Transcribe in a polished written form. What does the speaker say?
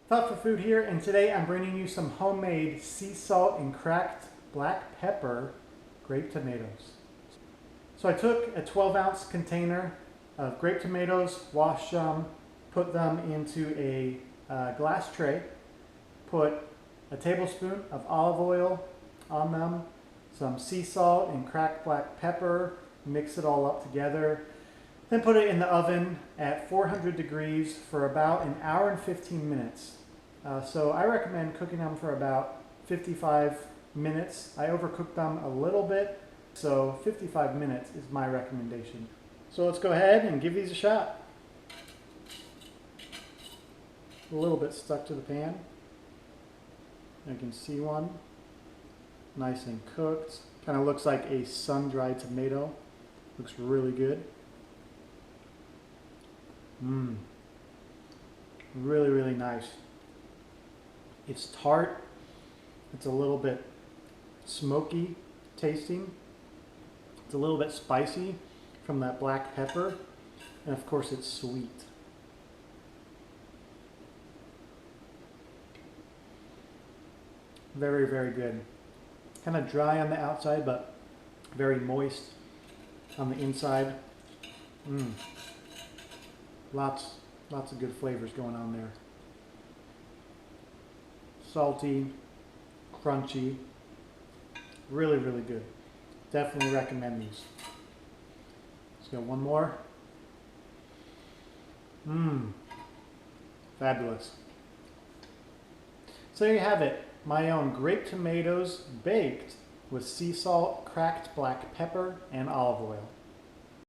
Thought for Food here, and today I'm bringing you some homemade sea salt and cracked black pepper grape tomatoes. So I took a 12-ounce container of grape tomatoes, washed them, put them into a glass tray, put a tablespoon of olive oil on them, some sea salt and cracked black pepper, mix it all up together, then put it in the oven at 400 degrees for about an hour and 15 minutes. So I recommend cooking them for about 55 minutes. I overcooked them a little bit, so 55 minutes is my recommendation. So let's go ahead and give these a shot. A little bit stuck to the pan. You can see one. Nice and cooked. Kind of looks like a sun-dried tomato. Looks really good. Really, really nice. It's tart. It's a little bit smoky tasting. It's a little bit spicy from that black pepper. And of course it's sweet. Very, very good. Kind of dry on the outside, but very moist on the inside. Lots of good flavors going on there. Salty, crunchy, really, really good. Definitely recommend these. Let's go one more. Fabulous. So there you have it. My own grape tomatoes baked with sea salt, cracked black pepper, and olive oil.